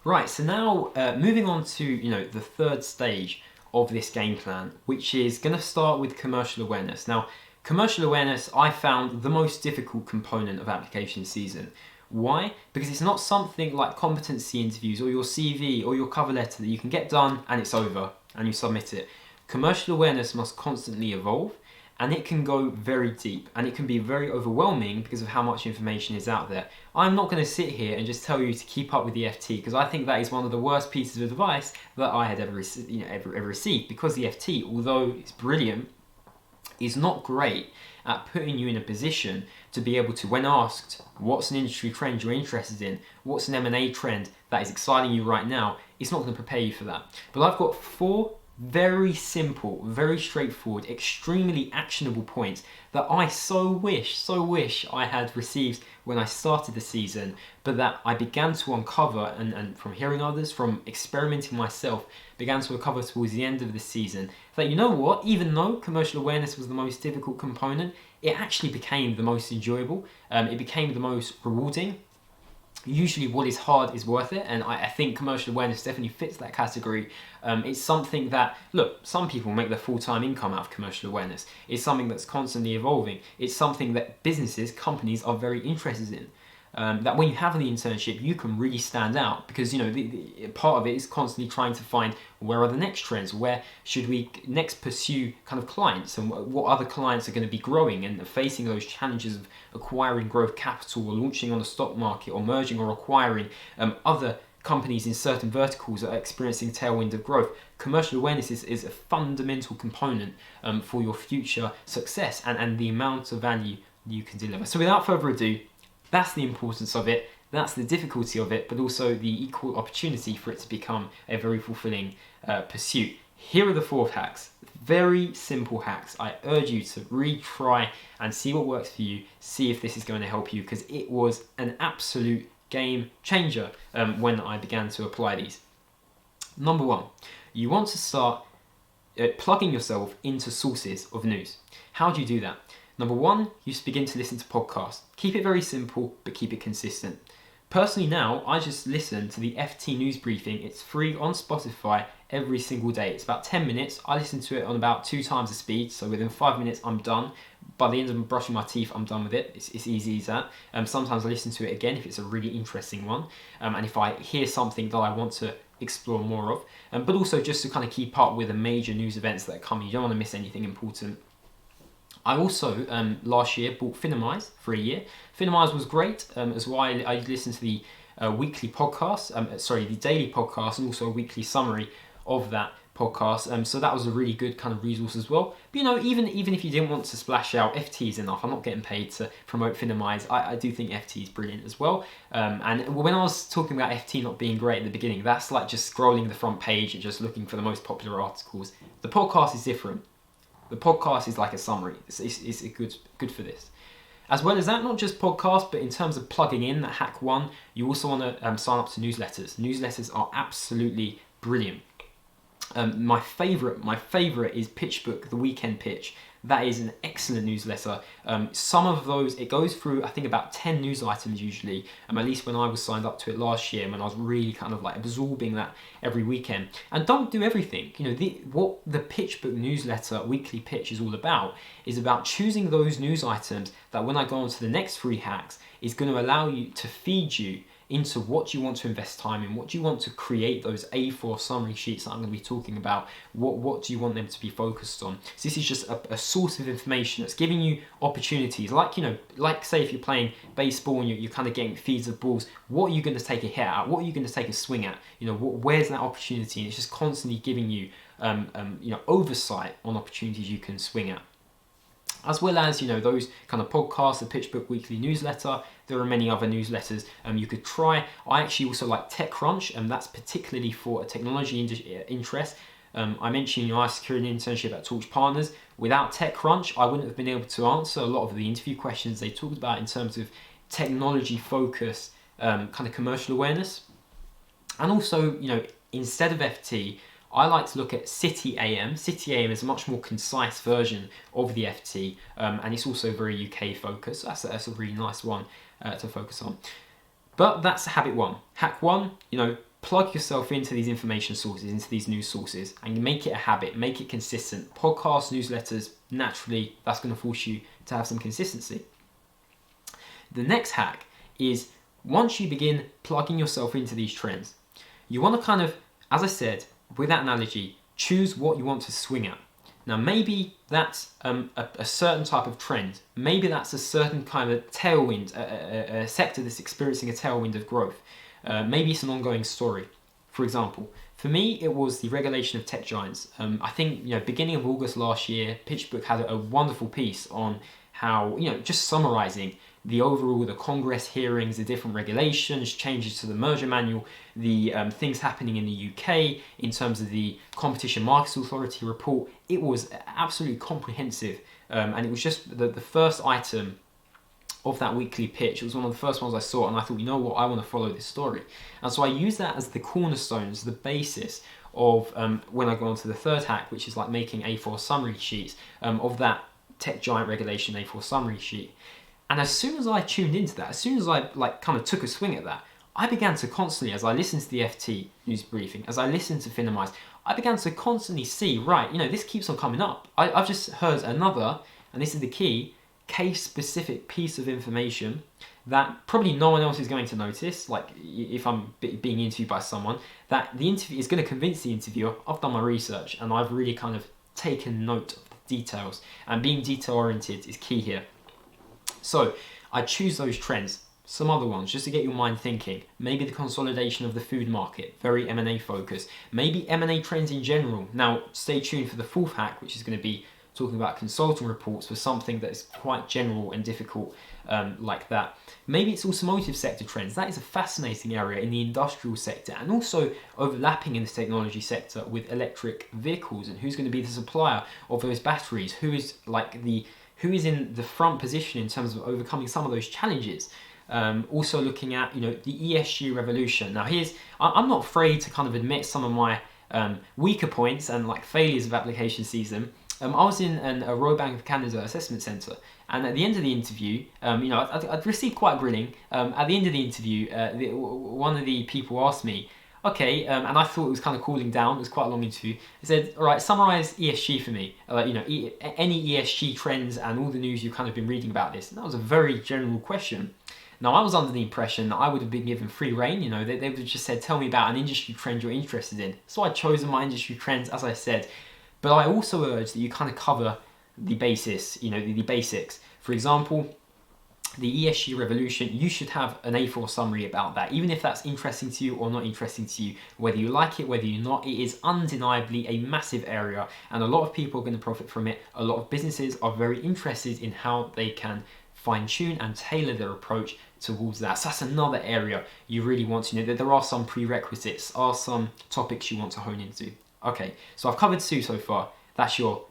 Right, so now moving on to the third stage of this game plan, which is going to start with commercial awareness. Now, commercial awareness I found the most difficult component of application season. Why? Because it's not something like competency interviews or your CV or your cover letter that you can get done and it's over and you submit it. Commercial awareness must constantly evolve, and it can go very deep and it can be very overwhelming because of how much information is out there. I'm not going to sit here and just tell you to keep up with the FT, because I think that is one of the worst pieces of advice that I had ever received, because the FT, although it's brilliant, is not great at putting you in a position to be able to, when asked what's an industry trend you're interested in, what's an M&A trend that is exciting you right now, it's not going to prepare you for that. But I've got 4 very simple, very straightforward, extremely actionable points that I so wish I had received when I started the season, but that I began to uncover, and from hearing others, from experimenting myself, began to uncover towards the end of the season, that even though commercial awareness was the most difficult component, it actually became the most enjoyable, it became the most rewarding. Usually what is hard is worth it, and I think commercial awareness definitely fits that category. It's something that, look, some people make their full-time income out of commercial awareness. It's something that's constantly evolving. It's something that businesses, companies are very interested in. That when you have the internship, you can really stand out, because the part of it is constantly trying to find where are the next trends, where should we next pursue kind of clients, and what other clients are going to be growing and facing those challenges of acquiring growth capital, or launching on the stock market, or merging or acquiring other companies in certain verticals that are experiencing tailwind of growth. Commercial awareness is a fundamental component for your future success and the amount of value you can deliver. So without further ado, that's the importance of it, that's the difficulty of it, but also the equal opportunity for it to become a very fulfilling pursuit. Here are the 4 hacks. Very simple hacks. I urge you to really try and see what works for you, see if this is going to help you, because it was an absolute game changer when I began to apply these. Number 1, you want to start plugging yourself into sources of news. How do you do that? Number 1, you just begin to listen to podcasts. Keep it very simple, but keep it consistent. Personally now, I just listen to the FT News Briefing. It's free on Spotify every single day. It's about 10 minutes. I listen to it on about 2 times the speed, so within 5 minutes I'm done. By the end of brushing my teeth, I'm done with it. It's easy as that. Sometimes I listen to it again if it's a really interesting one, and if I hear something that I want to explore more of, but also just to kind of keep up with the major news events that are coming. You don't want to miss anything important. I also, last year, bought Finimize for a year. Finimize was great as well. I listened to the weekly podcast, the daily podcast, and also a weekly summary of that podcast. So that was a really good kind of resource as well. But even if you didn't want to splash out, FT is enough. I'm not getting paid to promote Finimize. I do think FT is brilliant as well. And when I was talking about FT not being great at the beginning, that's like just scrolling the front page and just looking for the most popular articles. The podcast is different. The podcast is like a summary. It's good for this. As well as that, not just podcasts, but in terms of plugging in that hack 1, you also want to sign up to newsletters. Newsletters are absolutely brilliant. My favorite is PitchBook, the Weekend Pitch. That is an excellent newsletter. Some of those, it goes through, I think, about 10 news items usually, at least when I was signed up to it last year, when I was really kind of like absorbing that every weekend. And don't do everything. What the PitchBook newsletter weekly pitch is all about is about choosing those news items that, when I go on to the next 3 hacks, is going to allow you to feed you into what you want to invest time in, what you want to create, those A4 summary sheets that I'm going to be talking about, what do you want them to be focused on. So this is just a source of information that's giving you opportunities, like say if you're playing baseball and you're kind of getting feeds of balls, what are you going to take a hit at, what are you going to take a swing at, where's that opportunity, and it's just constantly giving you oversight on opportunities you can swing at. As well as, those kind of podcasts, the PitchBook weekly newsletter. There are many other newsletters you could try. I actually also like TechCrunch, and that's particularly for a technology interest. I mentioned, I secured an internship at Torch Partners. Without TechCrunch, I wouldn't have been able to answer a lot of the interview questions they talked about in terms of technology focus, kind of commercial awareness. And also, instead of FT, I like to look at City AM. City AM is a much more concise version of the FT, and it's also very UK focused. That's a really nice one to focus on. But that's habit 1. Hack 1, plug yourself into these information sources, into these news sources, and you make it a habit, make it consistent. Podcasts, newsletters, naturally, that's going to force you to have some consistency. The next hack is once you begin plugging yourself into these trends, you want to kind of, as I said, with that analogy, choose what you want to swing at. Now, maybe that's a certain type of trend. Maybe that's a certain kind of tailwind, a sector that's experiencing a tailwind of growth. Maybe it's an ongoing story. For example, for me, it was the regulation of tech giants. I think, beginning of August last year, PitchBook had a wonderful piece on how, just summarizing the Congress hearings, the different regulations, changes to the merger manual, the things happening in the UK in terms of the Competition Markets Authority report. It was absolutely comprehensive, and it was just the first item of that weekly pitch. It was one of the first ones I saw, and I thought, I want to follow this story. And so I use that as the cornerstones, the basis of when I go on to the third hack, which is like making A4 summary sheets of that tech giant regulation A4 summary sheet. And as soon as I tuned into that, as soon as I kind of took a swing at that, I began to constantly, as I listened to the FT news briefing, as I listened to Finamize, I began to constantly see, this keeps on coming up. I've just heard another, and this is the key, case-specific piece of information that probably no one else is going to notice, like if I'm being interviewed by someone, that the interview is going to convince the interviewer, I've done my research, and I've really kind of taken note of the details, and being detail-oriented is key here. So I choose those trends, some other ones, just to get your mind thinking. Maybe the consolidation of the food market, very M&A focused. Maybe M&A trends in general. Now, stay tuned for the fourth hack, which is going to be talking about consulting reports for something that is quite general and difficult like that. Maybe it's automotive sector trends. That is a fascinating area in the industrial sector, and also overlapping in the technology sector with electric vehicles, and who's going to be the supplier of those batteries, who is in the front position in terms of overcoming some of those challenges. Also looking at, the ESG revolution. Now I'm not afraid to kind of admit some of my weaker points and failures of application season. I was in a Royal Bank of Canada assessment centre, and at the end of the interview, I'd received quite a grilling. At the end of the interview, one of the people asked me, okay, and I thought it was kind of cooling down. It was quite a long interview. He said, all right, summarize ESG for me. Any ESG trends and all the news you've kind of been reading about this. And that was a very general question. Now, I was under the impression that I would have been given free reign. They would have just said, tell me about an industry trend you're interested in. So I'd chosen my industry trends, as I said. But I also urge that you kind of cover the basis, the basics. For example, the ESG revolution, you should have an A4 summary about that, even if that's interesting to you or not interesting to you. Whether you like it, whether you're not, it is undeniably a massive area, and a lot of people are going to profit from it. A lot of businesses are very interested in how they can fine-tune and tailor their approach towards that. So that's another area you really want to know, that there are some prerequisites, are some topics you want to hone into. Okay, so I've covered two so far. That's your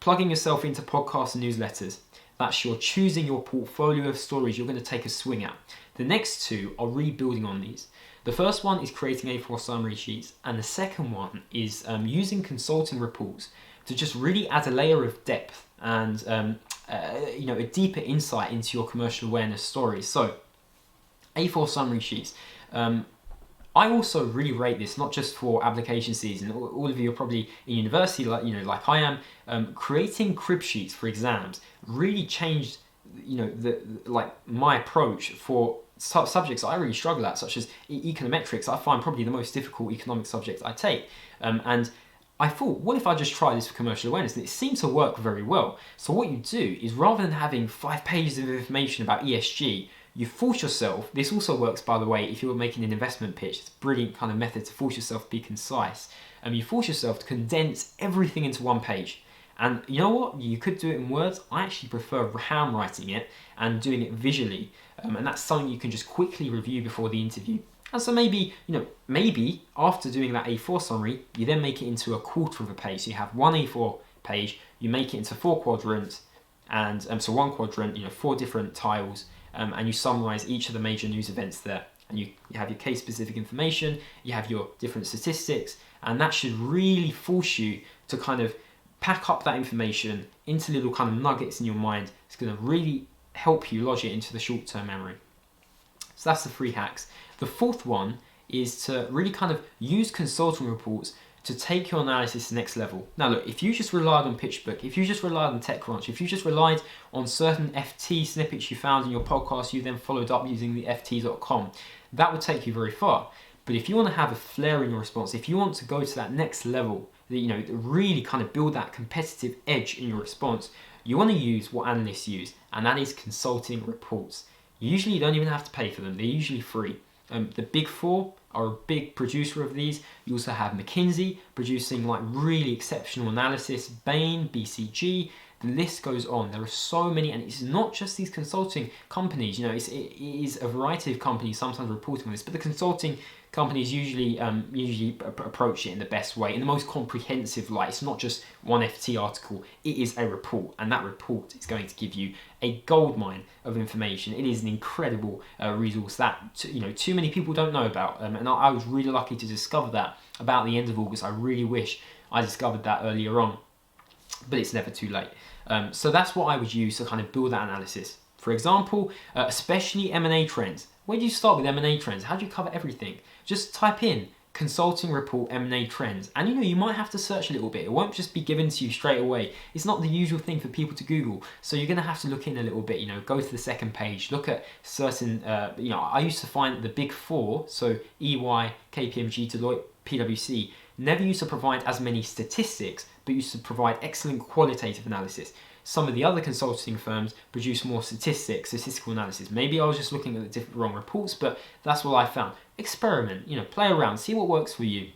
plugging yourself into podcasts and newsletters. That's your choosing your portfolio of stories you're going to take a swing at. The next two are rebuilding on these. The first one is creating A4 summary sheets, and the second one is using consulting reports to just really add a layer of depth and a deeper insight into your commercial awareness stories. So, A4 summary sheets. I also really rate this, not just for application season. All of you are probably in university, like I am. Creating crib sheets for exams really changed, my approach for subjects I really struggle at, such as econometrics. I find probably the most difficult economic subject I take, and I thought, what if I just try this for commercial awareness? And it seemed to work very well. So what you do is, rather than having 5 pages of information about ESG, you force yourself. This also works, by the way, if you're making an investment pitch. It's a brilliant kind of method to force yourself to be concise. You force yourself to condense everything into 1 page. And you know what? You could do it in words. I actually prefer handwriting it and doing it visually. And that's something you can just quickly review before the interview. And so maybe after doing that A4 summary, you then make it into a quarter of a page. So you have 1 A4 page, you make it into 4 quadrants, and so 1 quadrant, 4 different tiles, and you summarize each of the major news events there. And you have your case-specific information, you have your different statistics, and that should really force you to kind of pack up that information into little kind of nuggets in your mind. It's going to really help you lodge it into the short-term memory. So that's the 3 hacks. The fourth one is to really kind of use consulting reports to take your analysis to the next level. Now look, if you just relied on PitchBook, if you just relied on TechCrunch, if you just relied on certain FT snippets you found in your podcast, you then followed up using the ft.com, that would take you very far. But if you want to have a flair in your response, if you want to go to that next level, really kind of build that competitive edge in your response, you want to use what analysts use, and that is consulting reports. Usually you don't even have to pay for them, they're usually free. The Big Four are a big producer of these. You also have McKinsey producing like really exceptional analysis, Bain, BCG, the list goes on. There are so many, and it's not just these consulting companies, it is a variety of companies sometimes reporting on this, but the consulting companies usually approach it in the best way, in the most comprehensive light. It's not just one FT article, it is a report, and that report is going to give you a goldmine of information. It is an incredible resource that too many people don't know about, and I was really lucky to discover that about the end of August. I really wish I discovered that earlier on, but it's never too late. So that's what I would use to kind of build that analysis. For example, especially M&A trends. Where do you start with M&A trends? How do you cover everything? Just type in consulting report M&A trends, and you might have to search a little bit. It won't just be given to you straight away. It's not the usual thing for people to Google, so you're going to have to look in a little bit. Go to the second page, look at certain. I used to find the Big Four, so EY, KPMG, Deloitte, PwC, never used to provide as many statistics, but used to provide excellent qualitative analysis. Some of the other consulting firms produce more statistical analysis. Maybe I was just looking at the wrong reports, but that's what I found. Experiment, play around, see what works for you.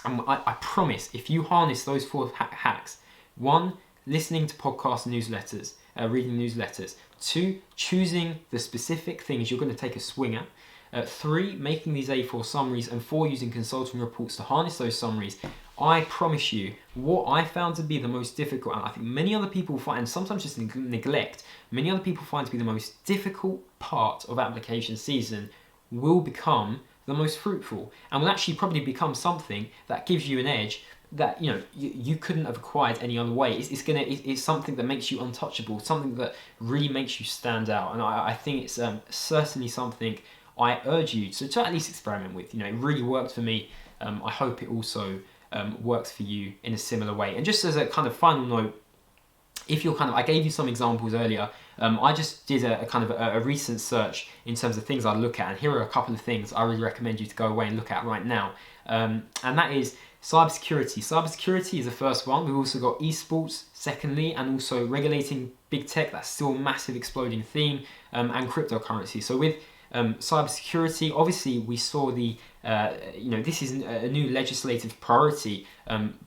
And I promise, if you harness those 4 hacks, 1, listening to podcast newsletters, reading newsletters. 2, choosing the specific things you're going to take a swing at. 3, making these A4 summaries, and 4, using consulting reports to harness those summaries. I promise you, what I found to be the most difficult, and I think many other people find, and sometimes just neglect, many other people find to be the most difficult part of application season, will become the most fruitful, and will actually probably become something that gives you an edge that you couldn't have acquired any other way. It's something that makes you untouchable, something that really makes you stand out, and I think it's certainly something I urge you to at least experiment with. It really worked for me. I hope it also works for you in a similar way. And just as a kind of final note, if you're I gave you some examples earlier. I just did a recent search in terms of things I look at, and here are a couple of things I really recommend you to go away and look at right now. And that is cybersecurity. Cybersecurity is the first one. We've also got esports, secondly, and also regulating big tech. That's still a massive exploding theme, and cryptocurrency. So with cybersecurity, obviously we saw this is a new legislative priority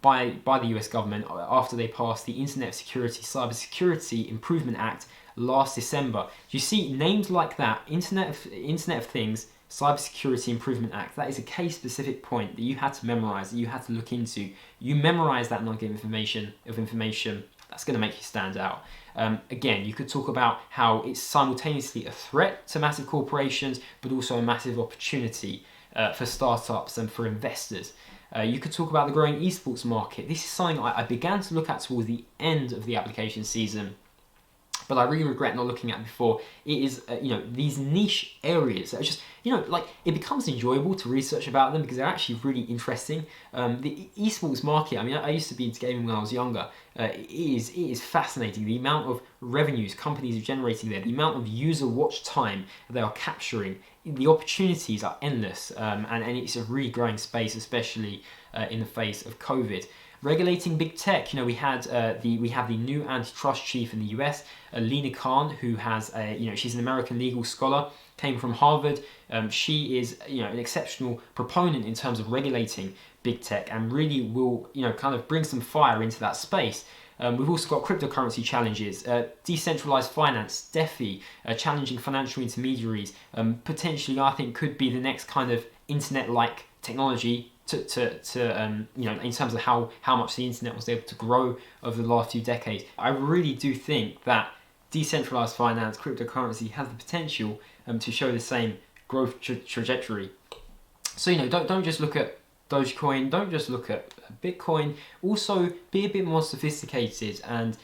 by the US government after they passed the Internet Cybersecurity Improvement Act last December. You see names like that, Internet of Things, Cybersecurity Improvement Act. That is a case specific point that you had to memorize, that you had to look into. You memorize that nugget of information. That's going to make you stand out. Again, you could talk about how it's simultaneously a threat to massive corporations, but also a massive opportunity for startups and for investors. You could talk about the growing esports market. This is something I began to look at towards the end of the application season, but I really regret not looking at before. It is, these niche areas that are just, it becomes enjoyable to research about them because they're actually really interesting. The esports market, I used to be into gaming when I was younger. It is fascinating. The amount of revenues companies are generating there, the amount of user watch time they are capturing, the opportunities are endless, and it's a really growing space, especially in the face of COVID. Regulating big tech, we have the new antitrust chief in the US, Lena Khan, who has she's an American legal scholar, came from Harvard. She is an exceptional proponent in terms of regulating big tech, and really will kind of bring some fire into that space. We've also got cryptocurrency challenges, decentralized finance, DeFi, challenging financial intermediaries. Potentially, I think, could be the next kind of internet-like technology in terms of how much the internet was able to grow over the last few decades. I really do think that decentralized finance, cryptocurrency has the potential to show the same growth trajectory. So don't just look at Dogecoin, don't just look at Bitcoin. Also, be a bit more sophisticated and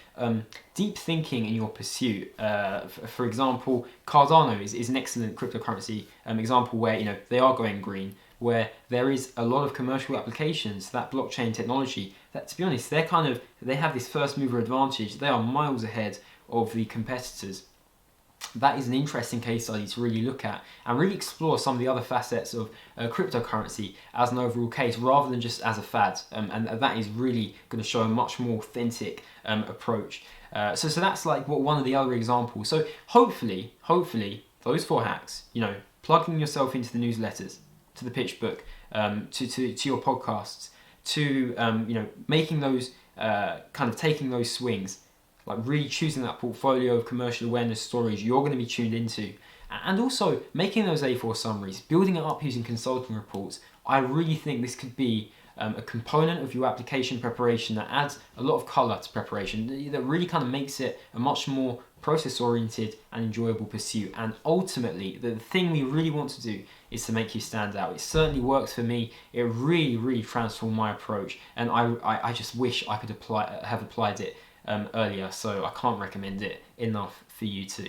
deep thinking in your pursuit. For example, Cardano is an excellent cryptocurrency example where they are going green, where there is a lot of commercial applications to that blockchain technology. That, to be honest, they have this first mover advantage. They are miles ahead of the competitors. That is an interesting case study to really look at and really explore some of the other facets of cryptocurrency as an overall case rather than just as a fad. And that is really going to show a much more authentic approach. So that's like one of the other examples. So hopefully those 4 hacks, plugging yourself into the newsletters, to the pitch book, to your podcasts, to making those kind of taking those swings, like really choosing that portfolio of commercial awareness stories you're going to be tuned into, and also making those A4 summaries, building it up using consulting reports. I really think this could be a component of your application preparation that adds a lot of colour to preparation, that really kind of makes it a much more process-oriented and enjoyable pursuit. And ultimately, the thing we really want to do is to make you stand out. It certainly works for me. It really transformed my approach, and I just wish I could have applied it earlier, so I can't recommend it enough for you too.